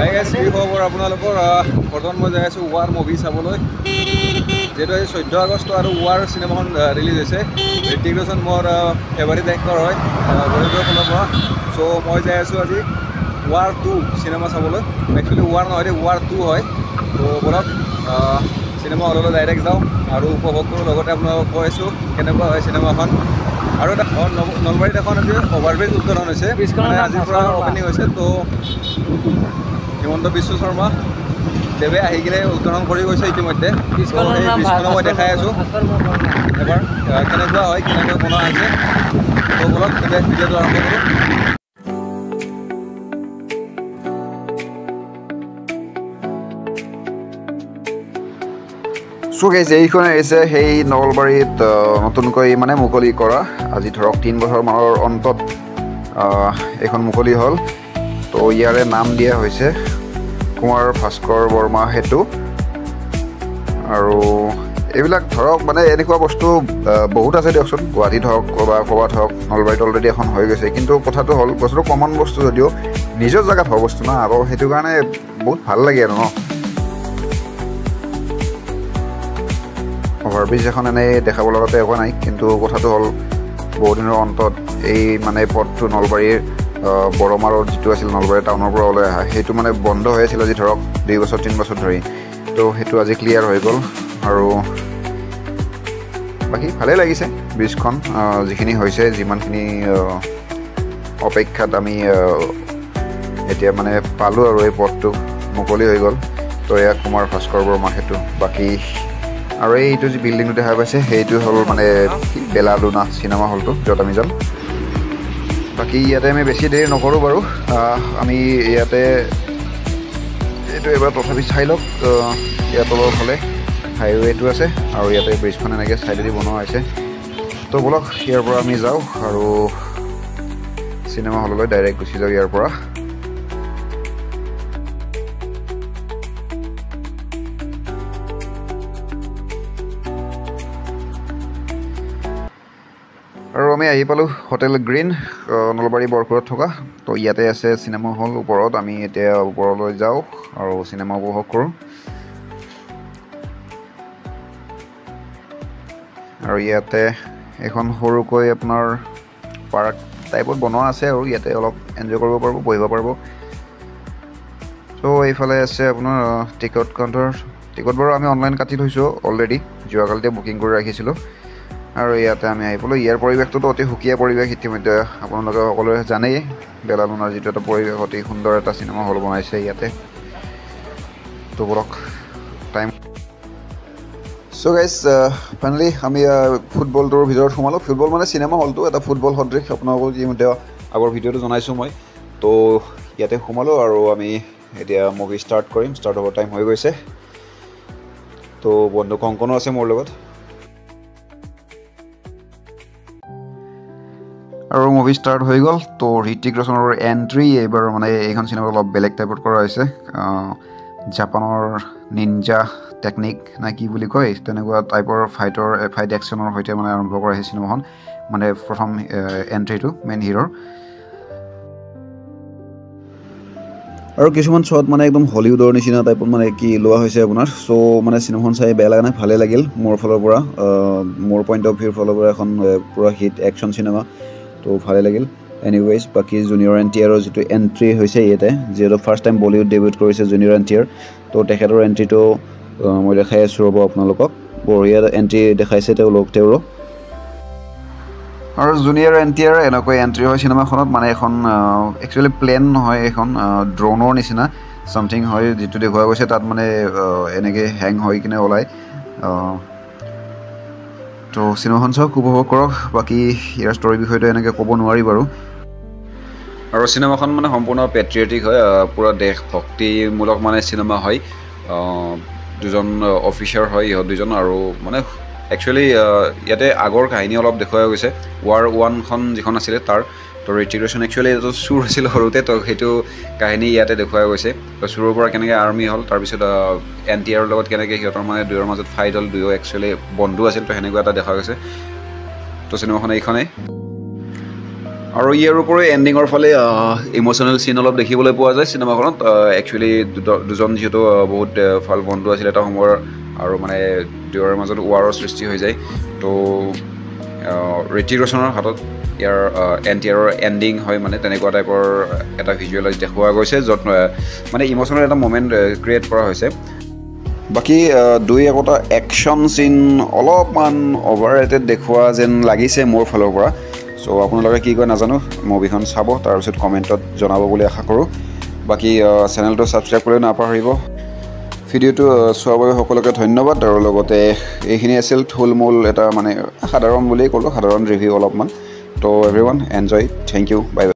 hi guys কি খবৰ আপোনালোকৰ বৰ্তমান মই যাই আছোঁ ৱাৰ মুভি চাবলৈ যেটো এই 14 আগষ্ট আৰু ৱাৰ সিনেমাখন ৰিলিজ হৈছে ঋতিক ৰোশন মোৰ ফেভাৰিট এক্টৰ হয় বলিউডৰ ফালৰ পৰা সো মই যাই আছোঁ আজি ৱাৰ 2 সিনেমা চাবলৈ একচুৱেলি ৱাৰ নহয় ৱাৰ 2 হয় তো বলক সিনেমা হললৈ ডাইৰেক্ট যাওঁ আৰু উপভোগ কৰোঁ লগতে আপোনালোকক কৈ আছোঁ কেনেকুৱা হয় সিনেমাখন আৰু এটা নলবাৰীত এখন আজি অভাৰব্ৰিজ উদ্বোধন হৈছে আজিৰ পৰা অপেনিং হৈছে তো হিমন্ত বিশ্ব শৰ্মা দেৱে আহি কিনে উদ্বোধন কৰি গৈছে ইতিমধ্যে ব্ৰিজখন মই দেখাই আছোঁ এবাৰ কেনেকুৱা হয় কেনেকৈ বনোৱা হৈছে তো বলক তেতিয়া ভিডিঅ'টো আৰম্ভ কৰোঁ সো গাইজ এইখন আহিছে সেই নলবাৰীত নতুনকৈ মানে মুকলি কৰা আজি ধৰক 3 বছৰ মানৰ অন্তত এখন মুকলি হ'ল তো ইয়াৰে নাম দিয়া হৈছে কুমাৰ ভাস্কৰ বৰ্মা সেতু আৰু এইবিলাক ধৰক মানে এনেকুৱা বস্তু বহুত আছে দিয়কচোন গুৱাহাটীত হওক বা ক'ৰবাত হওক নলবাৰীত অলৰেডি এখন হৈ গৈছে কিন্তু কথাটো হ'ল বস্তুটো কমন বস্তু যদিও নিজৰ জেগাত হোৱা বস্তু না আৰু সেইটো কাৰণে বহুত ভাল লাগে আৰু ন অভাৰব্ৰিজ এখন এনেই দেখাব লগাতে একো নাই কিন্তু কথাটো হ'ল বহুত দিনৰ অন্তত এই মানে পথটো নলবাৰীৰ বৰমাৰৰ যিটো আছিল নলবাৰী টাউনৰ পৰা ওলাই অহা সেইটো মানে বন্ধ হৈ আছিল আজি ধৰক 2 বছৰ 3 বছৰ ধৰি তো সেইটো আজি ক্লিয়াৰ হৈ গ'ল আৰু বাকী ভালেই লাগিছে ব্ৰিজখন যিখিনি হৈছে যিমানখিনি অপেক্ষাত আমি এতিয়া মানে পালোঁ আৰু এই পথটো মুকলি হৈ গ'ল তো এয়া কুমাৰ ভাস্কৰ বৰ্মা সেতু বাকী আৰু এইটো যি বিল্ডিংটো দেখা পাইছে সেইটো হ'ল মানে বেলালুনা চিনেমা হলটো য'ত আমি যাম বাকী ইয়াতে আমি বেছি দেৰি নকৰোঁ বাৰু আমি ইয়াতে এইটো এবাৰ তথাপি চাই লওক ইয়াত তলৰ ফালে হাইৱেটো আছে আৰু ইয়াতে ব্ৰিজখন এনেকৈ চাইডেদি বনোৱা হৈছে তো বলক ইয়াৰ পৰা আমি যাওঁ আৰু চিনেমা হললৈ ডাইৰেক্ট গুচি যাওঁ ইয়াৰ পৰা আৰু আমি আহি পালোঁ হোটেল গ্ৰীণ নলবাৰী বৰপুৰত থকা তো ইয়াতে আছে চিনেমা হল ওপৰত আমি এতিয়া ওপৰলৈ যাওঁ আৰু চিনেমা উপভোগ কৰোঁ আৰু ইয়াতে এখন সৰুকৈ আপোনাৰ পাৰ্ক টাইপত বনোৱা আছে আৰু ইয়াতে অলপ এনজয় কৰিব পাৰিব বহিব পাৰিব তো এইফালে আছে আপোনাৰ টিকট কাউণ্টাৰ টিকট বাৰু আমি অনলাইন কাটি থৈছোঁ অলৰেডি যোৱাকালিতে বুকিং কৰি ৰাখিছিলোঁ আৰু ইয়াতে আমি আহি পালোঁ ইয়াৰ পৰিৱেশটোতো অতি সুকীয়া পৰিৱেশ ইতিমধ্যে আপোনালোকে সকলোৱে জানেই বেলালুনাৰ যিটো এটা পৰিৱেশ অতি সুন্দৰ এটা চিনেমা হল বনাইছে ইয়াতে তো বলক টাইম সো গাইজ ফাইনেলি আমি ফুটবলটোৰ ভিতৰত সোমালোঁ ফুটবল মানে চিনেমা হলটো এটা ফুটবল সদৃশ আপোনালোকক ইতিমধ্যে আগৰ ভিডিঅ'টো জনাইছোঁ মই তো ইয়াতে সোমালোঁ আৰু আমি এতিয়া মুভি ষ্টাৰ্ট কৰিম ষ্টাৰ্ট হ'বৰ টাইম হৈ গৈছে তো বন্ধু কংকনো আছে মোৰ লগত আৰু মুভি ষ্টাৰ্ট হৈ গ'ল তো ঋতিক ৰোশনৰ এণ্ট্ৰি এইবাৰ মানে এইখন চিনেমা অলপ বেলেগ টাইপত কৰা হৈছে জাপানৰ নিনজা টেকনিক নে কি বুলি কয় তেনেকুৱা টাইপৰ ফাইট একশ্যনৰ সৈতে মানে আৰম্ভ কৰা হৈছে চিনেমাখন মানে প্ৰথম এণ্ট্ৰিটো মেইন হিৰোৰ আৰু কিছুমান শ্বট মানে একদম হলিউডৰ নিচিনা টাইপত মানে কি লোৱা হৈছে আপোনাৰ চ' মানে চিনেমাখন চাই বেয়া লগা নাই ভালেই লাগিল মোৰ ফালৰ পৰা মোৰ পইণ্ট অফ ভিউৰ ফালৰ পৰা এখন পূৰা হিট একশ্যন চিনেমা তো ভালে লাগিল এনিৱেজ বাকী জুনিয়ৰ এনটিআৰৰ যিটো এণ্ট্ৰি হৈছে ইয়াতে যিহেতু ফাৰ্ষ্ট টাইম বলিউড ডেবিউট কৰিছে জুনিয়ৰ এনটিআৰ তো তেখেতৰ এণ্ট্ৰিটো মই দেখাই আছোঁ ৰ'ব আপোনালোকক বঢ়িয়া এণ্ট্ৰি দেখাইছে তেওঁৰো আৰু জুনিয়ৰ এনটিআৰ এনেকৈ এণ্ট্ৰি হয় চিনেমাখনত মানে এখন একচুৱেলি প্লেন নহয় এখন ড্ৰোনৰ নিচিনা ছামথিং হয় যিটো দেখুওৱা গৈছে তাত মানে এনেকৈ হেং হৈ কিনে ওলায় তো চিনেমাখন চাওক উপভোগ কৰক বাকী ইয়াৰ ষ্টৰীৰ বিষয়টো এনেকৈ ক'ব নোৱাৰি বাৰু আৰু চিনেমাখন মানে সম্পূৰ্ণ পেট্ৰিয়টিক হয় পূৰা দেশভক্তিমূলক মানে চিনেমা হয় দুজন অফিচাৰ হয় ইহঁত দুজন আৰু মানে একচুৱেলি ইয়াতে আগৰ কাহিনী অলপ দেখুওৱা গৈছে ৱাৰ 1খন যিখন আছিলে তাৰ তো ঋতিক ৰোশন একচুৱেলি এইটো চুৰ হৈছিল সৰুতে তো সেইটো কাহিনী ইয়াতে দেখুওৱা গৈছে তো চুৰৰ পৰা কেনেকৈ আৰ্মি হ'ল তাৰপিছত এনটিআৰৰ লগত কেনেকৈ সিহঁতৰ মানে দুয়োৰ মাজত ফাইট হ'ল দুয়ো একচুৱেলি বন্ধু আছিল তো সেনেকুৱা এটা দেখা গৈছে তো চিনেমাখন এইখনেই আৰু ইয়াৰ উপৰি এণ্ডিঙৰ ফালে ইম'চনেল চিন অলপ দেখিবলৈ পোৱা যায় চিনেমাখনত একচুৱেলি দুজন যিহেতু বহুত ভাল বন্ধু আছিলে এটা সময়ৰ আৰু মানে দুয়োৰে মাজত ৱাৰৰ সৃষ্টি হৈ যায় তো ঋতিক ৰোশনৰ হাতত ইয়াৰ এনটিআৰৰ এণ্ডিং হয় মানে তেনেকুৱা টাইপৰ এটা ভিজুৱেলাইজ দেখুওৱা গৈছে য'ত মানে ইম'চনেল এটা মমেণ্ট ক্ৰিয়েট কৰা হৈছে বাকী দুই একোটা একশ্যন চিন অলপমান অভাৰ ৰেটেড দেখুওৱা যেন লাগিছে মোৰ ফালৰ পৰা চ' আপোনালোকে কি কয় নাজানো মুভিখন চাব তাৰপিছত কমেণ্টত জনাব বুলি আশা কৰোঁ বাকী চেনেলটো ছাবস্ক্ৰাইব কৰি নাপাহৰিব ভিডিঅ'টো চোৱাৰ বাবে সকলোকে ধন্যবাদ আৰু লগতে এইখিনি আছিল থুলমূল এটা মানে সাধাৰণ বুলিয়েই ক'লোঁ সাধাৰণ ৰিভিউ অলপমান তো everyone enjoy thank you bye by